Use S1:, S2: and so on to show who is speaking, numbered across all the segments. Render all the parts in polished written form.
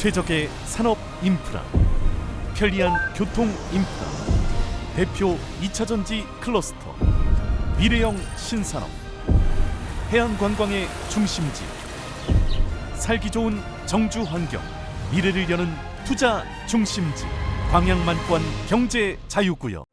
S1: 최적의 산업 인프라, 편리한 교통 인프라, 대표 2차전지 클러스터, 미래형 신산업, 해안관광의 중심지, 살기 좋은 정주 환경, 미래를 여는 투자 중심지, 광양만권 경제 자유구역.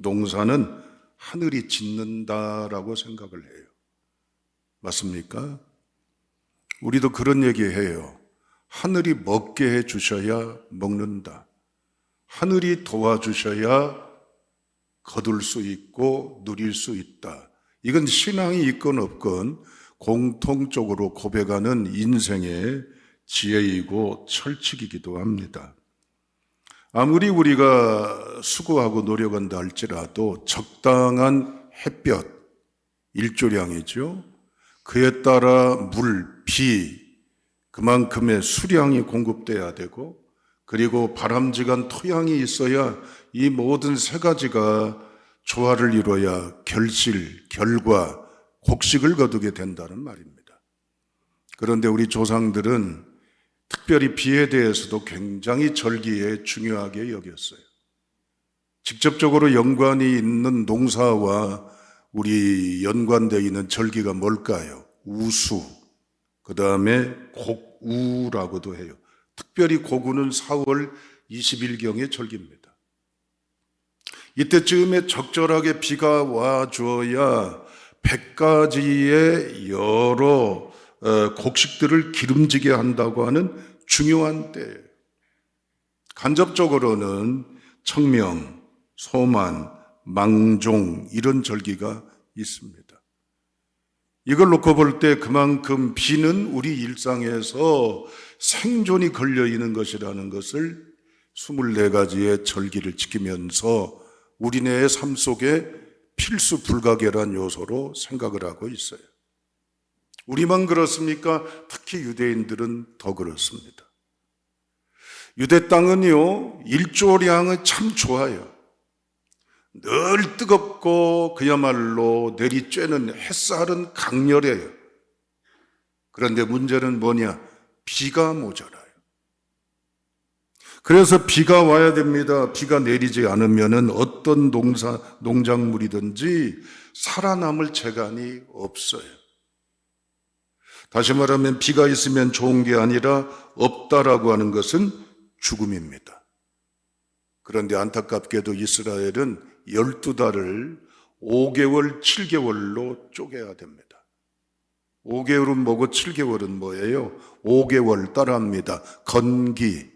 S2: 농사는 하늘이 짓는다라고 생각을 해요. 맞습니까? 우리도 그런 얘기해요. 하늘이 먹게 해주셔야 먹는다. 하늘이 도와주셔야 거둘 수 있고 누릴 수 있다. 이건 신앙이 있건 없건 공통적으로 고백하는 인생의 지혜이고 철칙이기도 합니다. 아무리 우리가 수고하고 노력한다 할지라도 적당한 햇볕, 일조량이죠. 그에 따라 물, 비, 그만큼의 수량이 공급돼야 되고, 그리고 바람직한 토양이 있어야 이 모든 세 가지가 조화를 이뤄야 결실, 결과, 곡식을 거두게 된다는 말입니다. 그런데 우리 조상들은 특별히 비에 대해서도 굉장히 절기에 중요하게 여겼어요. 직접적으로 연관이 있는 농사와 우리 연관되어 있는 절기가 뭘까요? 우수, 그 다음에 곡우라고도 해요. 특별히 곡우는 4월 20일경의 절기입니다. 이때쯤에 적절하게 비가 와줘야 100가지의 여러 곡식들을 기름지게 한다고 하는 중요한 때예요. 간접적으로는 청명, 소만, 망종 이런 절기가 있습니다. 이걸 놓고 볼 때 그만큼 비는 우리 일상에서 생존이 걸려 있는 것이라는 것을 24가지의 절기를 지키면서 우리네의 삶 속에 필수 불가결한 요소로 생각을 하고 있어요. 우리만 그렇습니까? 특히 유대인들은 더 그렇습니다. 유대 땅은요, 일조량이 참 좋아요. 늘 뜨겁고 그야말로 내리쬐는 햇살은 강렬해요. 그런데 문제는 뭐냐? 비가 모자라요. 그래서 비가 와야 됩니다. 비가 내리지 않으면 어떤 농작물이든지 살아남을 재간이 없어요. 다시 말하면 비가 있으면 좋은 게 아니라 없다라고 하는 것은 죽음입니다. 그런데 안타깝게도 이스라엘은 12달을 5개월, 7개월로 쪼개야 됩니다. 5개월은 뭐고 7개월은 뭐예요? 5개월 따라합니다. 건기.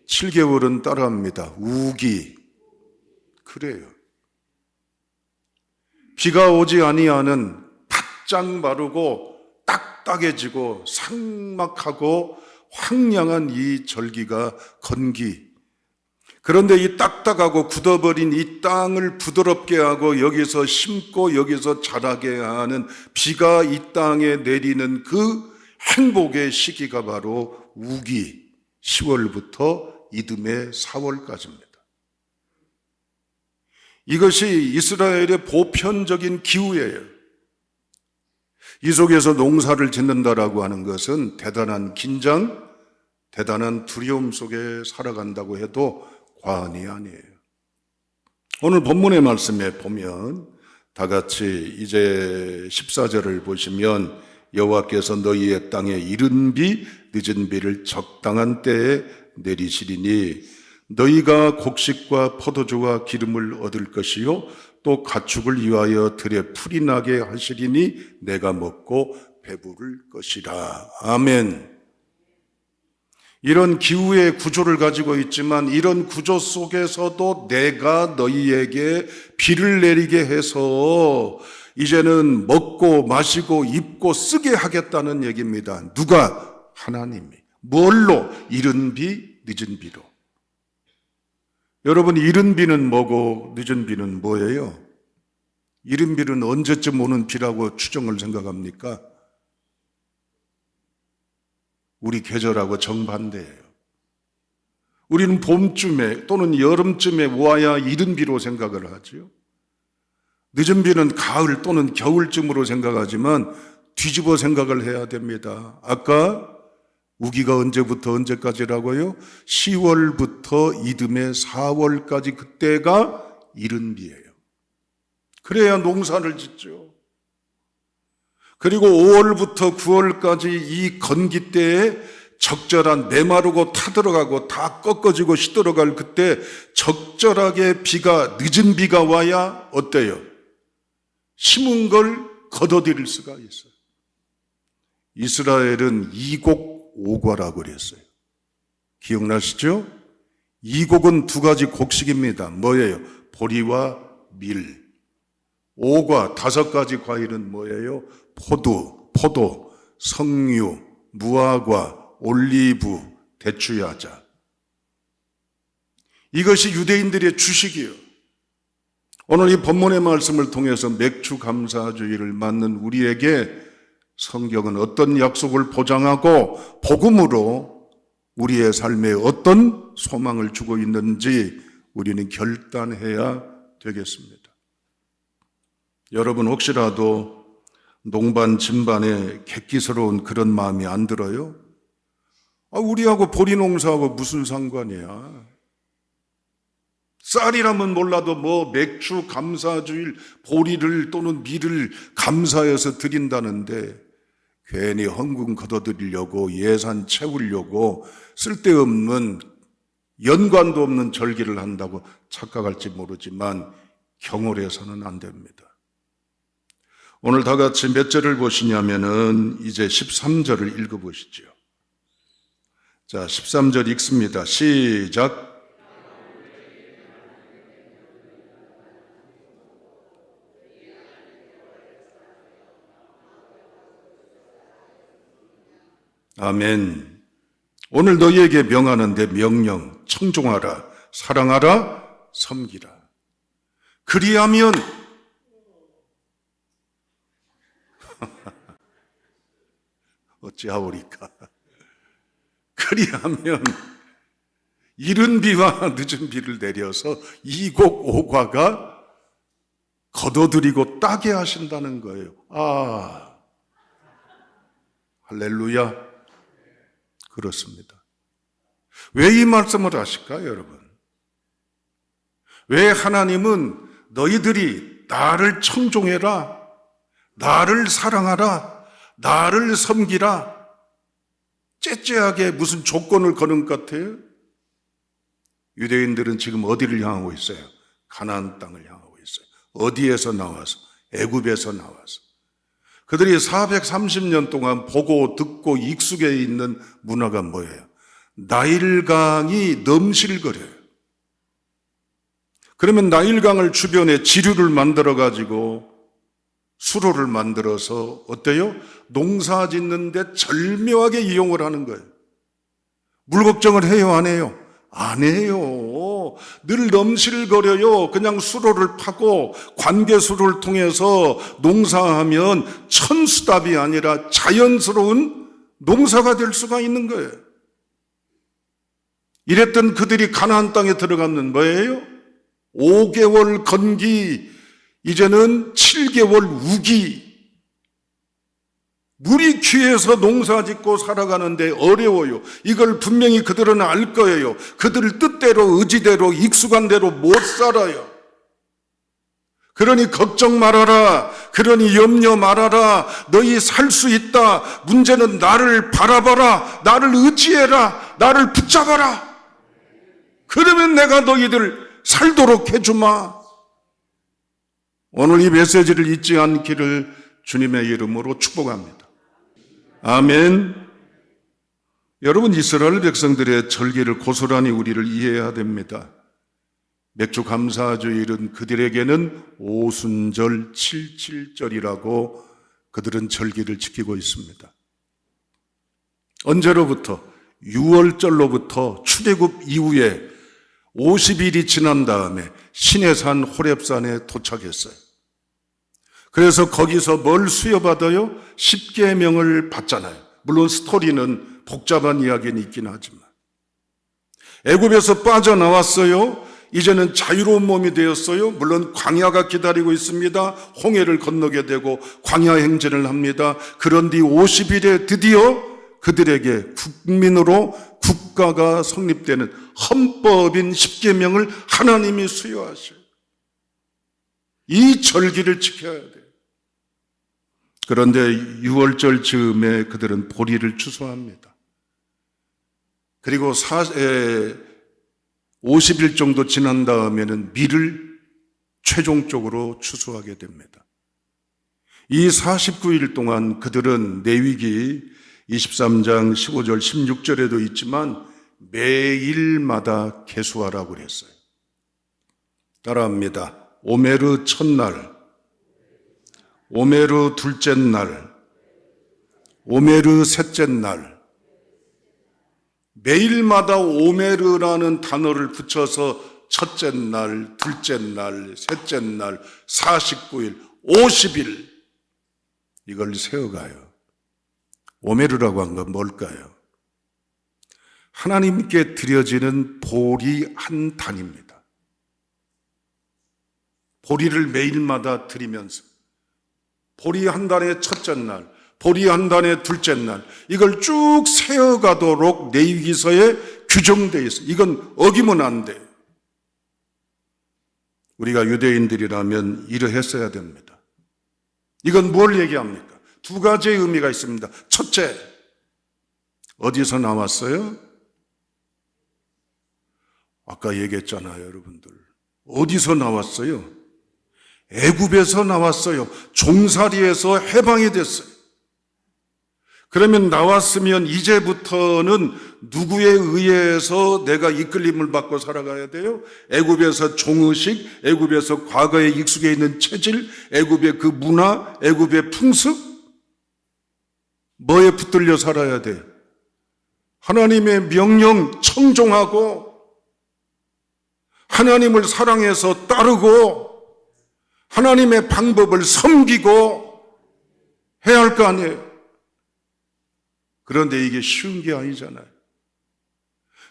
S2: 7개월은 따라합니다. 우기. 그래요. 비가 오지 아니하는 바짝 마르고 딱딱해지고 삭막하고 황량한 이 절기가 건기. 그런데 이 딱딱하고 굳어버린 이 땅을 부드럽게 하고 여기서 심고 여기서 자라게 하는 비가 이 땅에 내리는 그 행복의 시기가 바로 우기, 10월부터 이듬해 4월까지입니다. 이것이 이스라엘의 보편적인 기후예요. 이 속에서 농사를 짓는다라고 하는 것은 대단한 긴장, 대단한 두려움 속에 살아간다고 해도 과언이 아니에요. 오늘 본문의 말씀에 보면 다 같이 이제 14절을 보시면 여호와께서 너희의 땅에 이른 비, 늦은 비를 적당한 때에 내리시리니 너희가 곡식과 포도주와 기름을 얻을 것이요 또 가축을 위하여 들에 풀이 나게 하시리니 내가 먹고 배부를 것이라. 아멘. 이런 기후의 구조를 가지고 있지만 이런 구조 속에서도 내가 너희에게 비를 내리게 해서 이제는 먹고 마시고 입고 쓰게 하겠다는 얘기입니다. 누가? 하나님이. 뭘로? 이른 비, 늦은 비로. 여러분, 이른 비는 뭐고 늦은 비는 뭐예요? 이른 비는 언제쯤 오는 비라고 추정을 생각합니까? 우리 계절하고 정반대예요. 우리는 봄쯤에 또는 여름쯤에 와야 이른 비로 생각을 하죠. 늦은 비는 가을 또는 겨울쯤으로 생각하지만 뒤집어 생각을 해야 됩니다. 아까 우기가 언제부터 언제까지라고요? 10월부터 이듬해 4월까지, 그때가 이른 비예요. 그래야 농사를 짓죠. 그리고 5월부터 9월까지 이 건기 때에 적절한 메마르고 타들어가고 다 꺾어지고 시들어갈 그때 적절하게 비가, 늦은 비가 와야 어때요? 심은 걸 거둬들일 수가 있어요. 이스라엘은 이곡오과라고 그랬어요. 기억나시죠? 이곡은 두 가지 곡식입니다. 뭐예요? 보리와 밀. 오과, 5가지 과일은 뭐예요? 포도, 석류, 무화과, 올리브, 대추야자. 이것이 유대인들의 주식이에요. 오늘 이 본문의 말씀을 통해서 맥주 감사주의를 맞는 우리에게 성경은 어떤 약속을 보장하고 복음으로 우리의 삶에 어떤 소망을 주고 있는지 우리는 결단해야 되겠습니다. 여러분 혹시라도 농반 진반에 객기스러운 그런 마음이 안 들어요? 우리하고 보리 농사하고 무슨 상관이야? 쌀이라면 몰라도 맥주 감사주일 보리를 또는 밀을 감사해서 드린다는데 괜히 헌금 걷어들이려고 예산 채우려고 쓸데없는 연관도 없는 절기를 한다고 착각할지 모르지만 경홀해서는 안 됩니다. 오늘 다 같이 몇 절을 보시냐면은 이제 13절을 읽어보시죠. 자, 13절 읽습니다. 시작. 아멘. 오늘 너희에게 명하는데 명령, 청종하라, 사랑하라, 섬기라. 그리하면 어찌하오리까? 그리하면 이른 비와 늦은 비를 내려서 이곡오과가 거둬들이고 따게 하신다는 거예요. 할렐루야. 그렇습니다. 왜 이 말씀을 하실까요, 여러분? 왜 하나님은 너희들이 나를 청종해라, 나를 사랑하라, 나를 섬기라, 째째하게 무슨 조건을 거는 것 같아요? 유대인들은 지금 어디를 향하고 있어요? 가나안 땅을 향하고 있어요. 어디에서 나와서? 애굽에서 나와서. 그들이 430년 동안 보고 듣고 익숙해 있는 문화가 뭐예요? 나일강이 넘실거려요. 그러면 나일강을 주변에 지류를 만들어가지고 수로를 만들어서 어때요? 농사 짓는데 절묘하게 이용을 하는 거예요. 물 걱정을 해요, 안 해요? 안 해요. 늘 넘실거려요. 그냥 수로를 파고 관계수를 통해서 농사하면 천수답이 아니라 자연스러운 농사가 될 수가 있는 거예요. 이랬던 그들이 가나안 땅에 들어가면 뭐예요? 5개월 건기, 이제는 7개월 우기. 물이 귀해서 농사 짓고 살아가는데 어려워요. 이걸 분명히 그들은 알 거예요. 그들 뜻대로 의지대로 익숙한 대로 못 살아요. 그러니 걱정 말아라. 그러니 염려 말아라. 너희 살 수 있다. 문제는 나를 바라봐라. 나를 의지해라. 나를 붙잡아라. 그러면 내가 너희들 살도록 해주마. 오늘 이 메시지를 잊지 않기를 주님의 이름으로 축복합니다. 아멘. 여러분, 이스라엘 백성들의 절기를 고스란히 우리를 이해해야 됩니다. 맥주 감사주일은 그들에게는 오순절 77절이라고 그들은 절기를 지키고 있습니다. 언제로부터? 6월절로부터 출애굽 이후에 50일이 지난 다음에 시내산 호렙산에 도착했어요. 그래서 거기서 뭘 수여받아요? 십계명을 받잖아요. 물론 스토리는 복잡한 이야기는 있긴 하지만 애굽에서 빠져나왔어요. 이제는 자유로운 몸이 되었어요. 물론 광야가 기다리고 있습니다. 홍해를 건너게 되고 광야 행진을 합니다. 그런 뒤 50일에 드디어 그들에게 국민으로 국가가 성립되는 헌법인 십계명을 하나님이 수여하셔요. 이 절기를 지켜야 돼요. 그런데 6월절 즈음에 그들은 보리를 추수합니다. 그리고 50일 정도 지난 다음에는 밀을 최종적으로 추수하게 됩니다. 이 49일 동안 그들은 레위기 23장 15절 16절에도 있지만 매일마다 계수하라고 그랬어요. 따라합니다. 오메르 첫날, 오메르 둘째 날, 오메르 셋째 날, 매일마다 오메르라는 단어를 붙여서 첫째 날, 둘째 날, 셋째 날, 49일, 50일 이걸 세워가요. 오메르라고 한 건 뭘까요? 하나님께 드려지는 보리 한 단입니다. 보리를 매일마다 드리면서 보리 한 단의 첫째 날, 보리 한 단의 둘째 날 이걸 쭉 세어가도록 레위기서에 규정되어 있어요. 이건 어기면 안 돼요. 우리가 유대인들이라면 이러했어야 됩니다. 이건 뭘 얘기합니까? 두 가지의 의미가 있습니다. 첫째, 어디서 나왔어요? 아까 얘기했잖아요, 여러분들. 어디서 나왔어요? 애굽에서 나왔어요. 종살이에서 해방이 됐어요. 그러면 나왔으면 이제부터는 누구에 의해서 내가 이끌림을 받고 살아가야 돼요? 애굽에서 종의식, 애굽에서 과거에 익숙해 있는 체질, 애굽의 그 문화, 애굽의 풍습, 뭐에 붙들려 살아야 돼요? 하나님의 명령 청종하고 하나님을 사랑해서 따르고 하나님의 방법을 섬기고 해야 할 거 아니에요. 그런데 이게 쉬운 게 아니잖아요.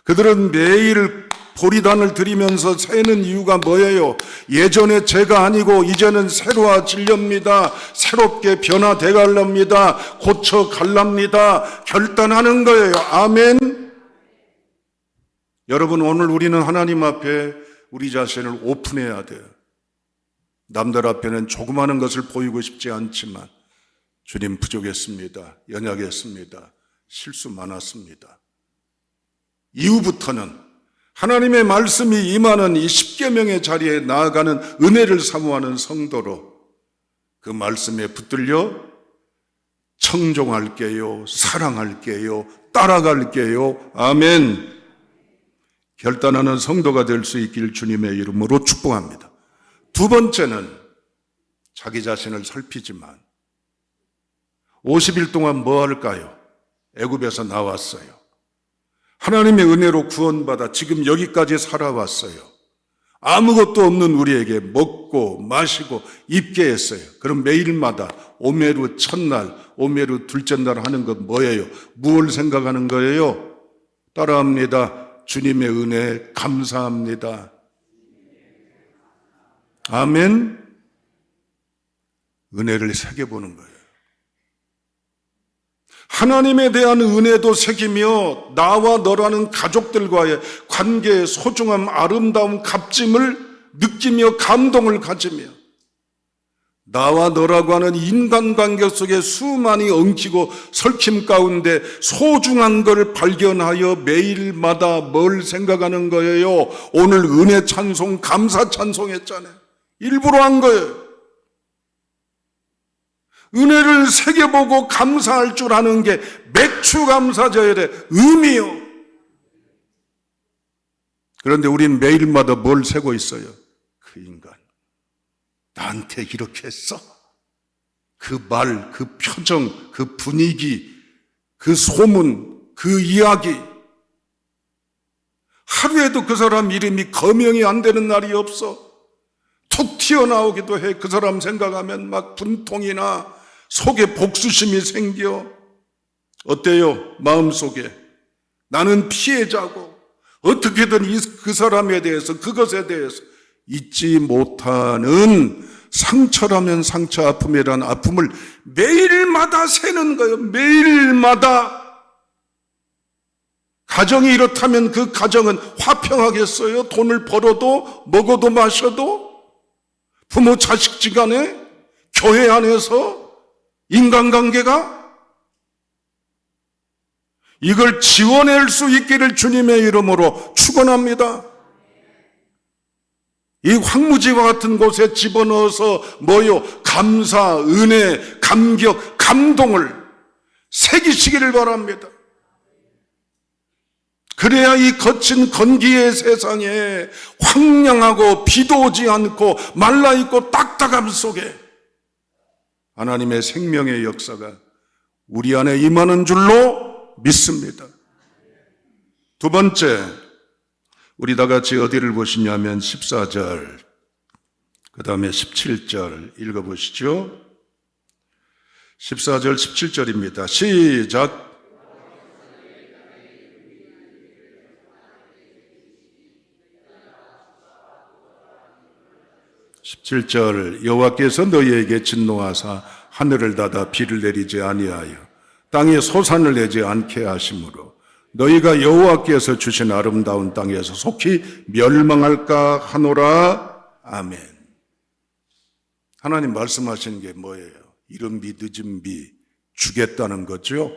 S2: 그들은 매일 보리단을 드리면서 세는 이유가 뭐예요? 예전에 제가 아니고 이제는 새로워지렵니다. 새롭게 변화돼 갈랍니다. 고쳐 갈랍니다. 결단하는 거예요. 아멘. 여러분, 오늘 우리는 하나님 앞에 우리 자신을 오픈해야 돼요. 남들 앞에는 조그마한 것을 보이고 싶지 않지만 주님 부족했습니다. 연약했습니다. 실수 많았습니다. 이후부터는 하나님의 말씀이 임하는 이 십계명의 자리에 나아가는 은혜를 사모하는 성도로 그 말씀에 붙들려 청종할게요, 사랑할게요, 따라갈게요. 아멘. 결단하는 성도가 될 수 있길 주님의 이름으로 축복합니다. 두 번째는 자기 자신을 살피지만 50일 동안 뭐 할까요? 애굽에서 나왔어요. 하나님의 은혜로 구원받아 지금 여기까지 살아왔어요. 아무것도 없는 우리에게 먹고 마시고 입게 했어요. 그럼 매일마다 오메르 첫날, 오메르 둘째 날 하는 건 뭐예요? 무엇을 생각하는 거예요? 따라합니다. 주님의 은혜 감사합니다. 아멘. 은혜를 새겨보는 거예요. 하나님에 대한 은혜도 새기며 나와 너라는 가족들과의 관계의 소중함, 아름다움, 값짐을 느끼며 감동을 가지며 나와 너라고 하는 인간관계 속에 수많이 엉키고 설킴 가운데 소중한 걸 발견하여 매일마다 뭘 생각하는 거예요? 오늘 은혜 찬송, 감사 찬송했잖아요. 일부러 한 거예요. 은혜를 새겨보고 감사할 줄 아는 게 맥추감사절의 의미요. 그런데 우린 매일마다 뭘 세고 있어요? 그 인간 나한테 이렇게 했어? 그 말, 그 표정, 그 분위기, 그 소문, 그 이야기. 하루에도 그 사람 이름이 거명이 안 되는 날이 없어. 툭 튀어나오기도 해. 그 사람 생각하면 막 분통이나 속에 복수심이 생겨. 어때요? 마음속에 나는 피해자고 어떻게든 그 사람에 대해서 그것에 대해서 잊지 못하는 상처라면 상처, 아픔이란 아픔을 매일마다 세는 거예요. 매일마다. 가정이 이렇다면 그 가정은 화평하겠어요? 돈을 벌어도 먹어도 마셔도? 부모 자식지간에? 교회 안에서? 인간관계가? 이걸 지워낼 수 있기를 주님의 이름으로 축원합니다. 이 황무지와 같은 곳에 집어넣어서 뭐요? 감사, 은혜, 감격, 감동을 새기시기를 바랍니다. 그래야 이 거친 건기의 세상에 황량하고 비도 오지 않고 말라있고 딱딱함 속에 하나님의 생명의 역사가 우리 안에 임하는 줄로 믿습니다. 두 번째, 우리 다 같이 어디를 보시냐면 14절, 그 다음에 17절 읽어보시죠. 14절, 17절입니다. 시작. 17절, 여호와께서 너희에게 진노하사 하늘을 닫아 비를 내리지 아니하여 땅에 소산을 내지 않게 하심으로 너희가 여호와께서 주신 아름다운 땅에서 속히 멸망할까 하노라. 아멘. 하나님 말씀하시는 게 뭐예요? 이른 비 늦은 비 주겠다는 거죠.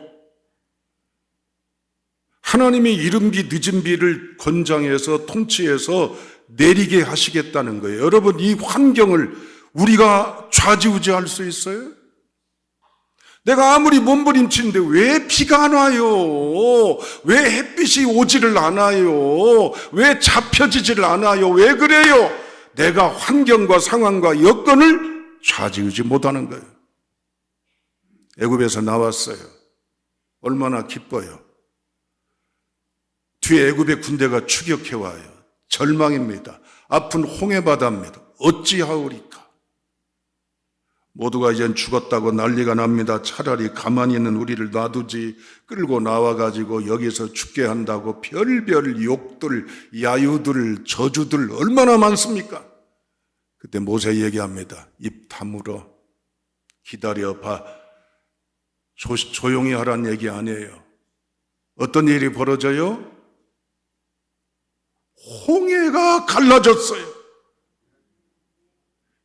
S2: 하나님이 이른 비 늦은 비를 권장해서 통치해서 내리게 하시겠다는 거예요. 여러분, 이 환경을 우리가 좌지우지할 수 있어요? 내가 아무리 몸부림치는데 왜 비가 안 와요? 왜 햇빛이 오지를 않아요? 왜 잡혀지지를 않아요? 왜 그래요? 내가 환경과 상황과 여건을 좌지우지 못하는 거예요. 애굽에서 나왔어요. 얼마나 기뻐요. 뒤에 애굽의 군대가 추격해 와요. 절망입니다. 아픈 홍해바다입니다. 어찌하오리까? 모두가 이젠 죽었다고 난리가 납니다. 차라리 가만히 있는 우리를 놔두지, 끌고 나와가지고 여기서 죽게 한다고 별별 욕들, 야유들, 저주들 얼마나 많습니까? 그때 모세 얘기합니다. 입 다물어, 기다려봐. 조용히 하란 얘기 아니에요. 어떤 일이 벌어져요? 홍해가 갈라졌어요.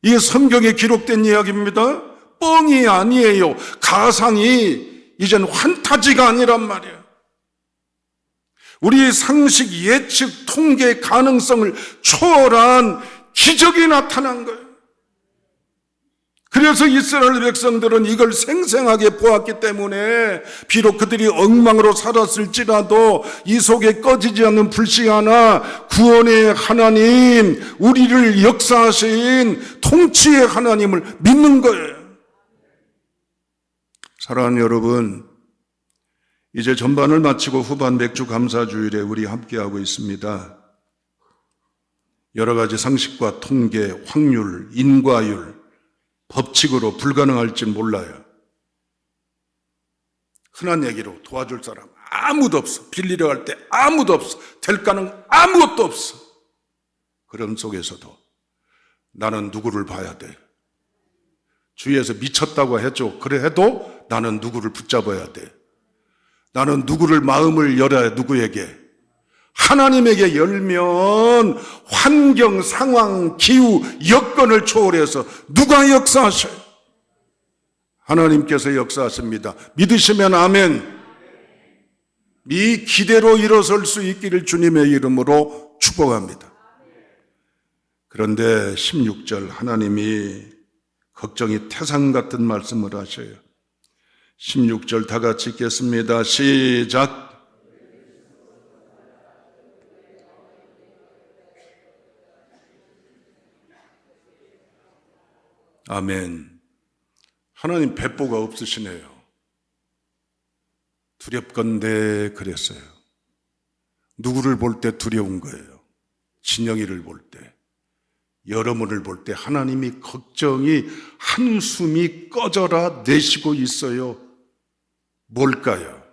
S2: 이게 성경에 기록된 이야기입니다. 뻥이 아니에요. 가상이 이젠 환타지가 아니란 말이에요. 우리 상식, 예측, 통계 가능성을 초월한 기적이 나타난 거예요. 그래서 이스라엘 백성들은 이걸 생생하게 보았기 때문에 비록 그들이 엉망으로 살았을지라도 이 속에 꺼지지 않는 불씨 하나, 구원의 하나님, 우리를 역사하신 통치의 하나님을 믿는 거예요. 사랑하는 여러분, 이제 전반을 마치고 후반 맥주 감사주일에 우리 함께하고 있습니다. 여러 가지 상식과 통계, 확률, 인과율, 법칙으로 불가능할지 몰라요. 흔한 얘기로 도와줄 사람 아무도 없어. 빌리러 갈 때 아무도 없어. 될 가능 아무것도 없어. 그런 속에서도 나는 누구를 봐야 돼. 주위에서 미쳤다고 해줘. 그래 해도 나는 누구를 붙잡아야 돼. 나는 누구를 마음을 열어야 누구에게. 하나님에게 열면 환경, 상황, 기후, 여건을 초월해서 누가 역사하셔요? 하나님께서 역사하십니다. 믿으시면 아멘. 이 기대로 일어설 수 있기를 주님의 이름으로 축복합니다. 그런데 16절 하나님이 걱정이 태산 같은 말씀을 하셔요. 16절 다 같이 읽겠습니다. 시작. 아멘. 하나님 배포가 없으시네요. 두렵건대 그랬어요. 누구를 볼 때 두려운 거예요. 진영이를 볼 때, 여러분을 볼 때 하나님이 걱정이 한숨이 꺼져라 내쉬고 있어요. 뭘까요?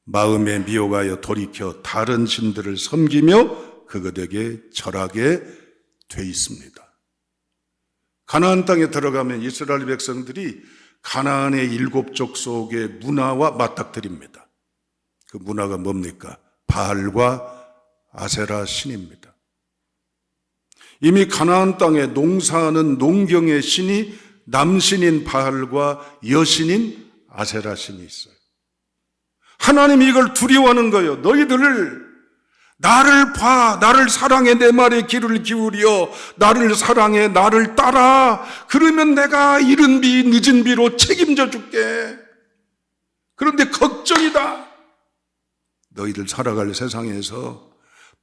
S2: 마음에 미혹하여 돌이켜 다른 신들을 섬기며 그것에게 절하게 돼 있습니다. 가나안 땅에 들어가면 이스라엘 백성들이 가나안의 7족 속의 문화와 맞닥뜨립니다. 그 문화가 뭡니까? 바알과 아세라 신입니다. 이미 가나안 땅에 농사하는 농경의 신이 남신인 바알과 여신인 아세라 신이 있어요. 하나님이 이걸 두려워하는 거예요. 너희들 나를 봐, 나를 사랑해, 내 말에 귀를 기울여, 나를 사랑해, 나를 따라. 그러면 내가 이른 비 늦은 비로 책임져 줄게. 그런데 걱정이다. 너희들 살아갈 세상에서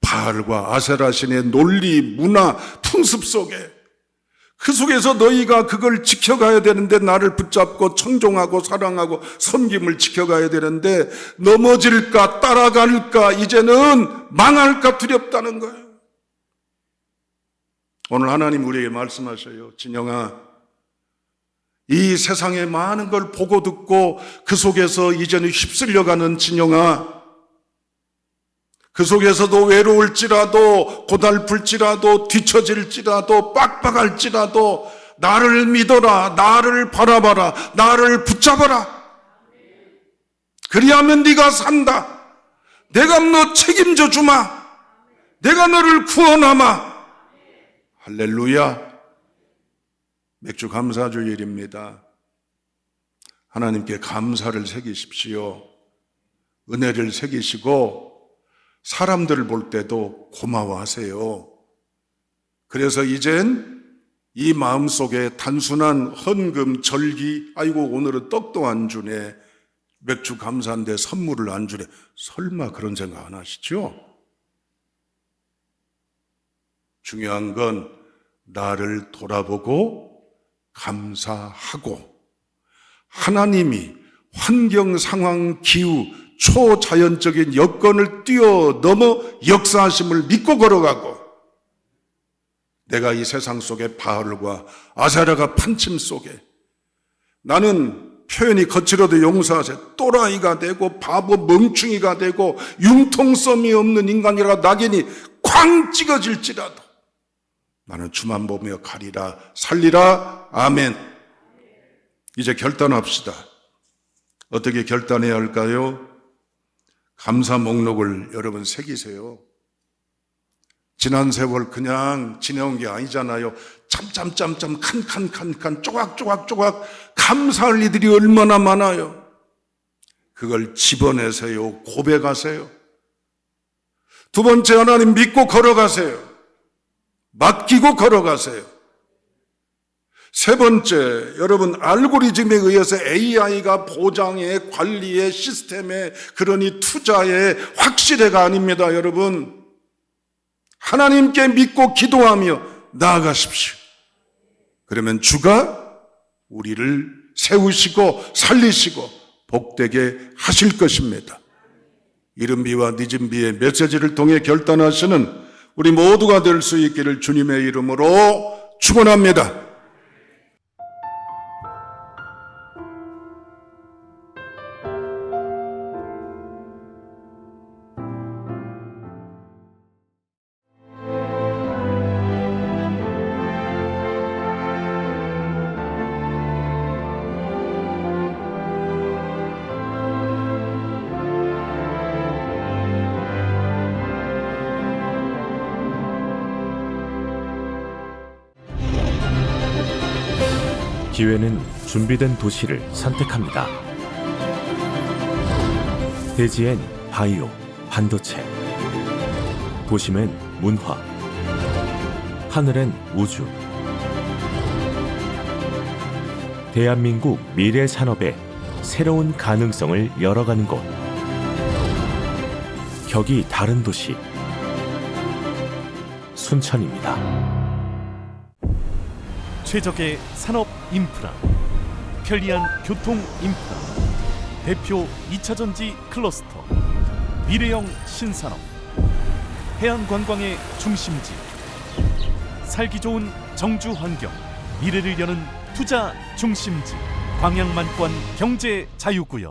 S2: 바알과 아세라 신의 논리, 문화, 풍습 속에 그 속에서 너희가 그걸 지켜가야 되는데 나를 붙잡고 청종하고 사랑하고 섬김을 지켜가야 되는데 넘어질까 따라갈까 이제는 망할까 두렵다는 거예요. 오늘 하나님 우리에게 말씀하셔요. 진영아, 이 세상의 많은 걸 보고 듣고 그 속에서 이제는 휩쓸려가는 진영아, 그 속에서도 외로울지라도 고달플지라도 뒤처질지라도 빡빡할지라도 나를 믿어라, 나를 바라봐라, 나를 붙잡아라. 그리하면 네가 산다. 내가 너 책임져 주마. 내가 너를 구원하마. 할렐루야. 맥주 감사주일입니다. 하나님께 감사를 새기십시오. 은혜를 새기시고 사람들을 볼 때도 고마워하세요. 그래서 이젠 이 마음속에 단순한 헌금, 절기, 아이고 오늘은 떡도 안 주네, 맥주 감사인데 선물을 안 주네, 설마 그런 생각 안 하시죠? 중요한 건 나를 돌아보고 감사하고 하나님이 환경, 상황, 기후, 초자연적인 여건을 뛰어넘어 역사하심을 믿고 걸어가고 내가 이 세상 속에 바알과 아세라가 판침 속에 나는 표현이 거칠어도 용서하세요. 또라이가 되고 바보 멍충이가 되고 융통성이 없는 인간이라 낙인이 쾅 찍어질지라도 나는 주만 보며 가리라 살리라. 아멘. 이제 결단합시다. 어떻게 결단해야 할까요? 감사 목록을 여러분 새기세요. 지난 세월 그냥 지내온 게 아니잖아요. 짬짬짬짬 칸칸칸칸 쪼각쪼각쪼각 감사할 일들이 얼마나 많아요. 그걸 집어내세요. 고백하세요. 두 번째, 하나님 믿고 걸어가세요. 맡기고 걸어가세요. 세 번째, 여러분 알고리즘에 의해서 AI가 보장에 관리에 시스템에 그러니 투자에 확실해가 아닙니다. 여러분 하나님께 믿고 기도하며 나아가십시오. 그러면 주가 우리를 세우시고 살리시고 복되게 하실 것입니다. 이른 비와 늦은 비의 메시지를 통해 결단하시는 우리 모두가 될 수 있기를 주님의 이름으로 축원합니다.
S3: 기회는 준비된 도시를 선택합니다. 대지엔 바이오, 반도체, 도심엔 문화, 하늘엔 우주. 대한민국 미래 산업의 새로운 가능성을 열어가는 곳. 격이 다른 도시, 순천입니다.
S1: 최적의 산업 인프라, 편리한 교통 인프라, 대표 2차전지 클러스터, 미래형 신산업, 해안관광의 중심지, 살기 좋은 정주 환경, 미래를 여는 투자 중심지, 광양만권 경제 자유구역.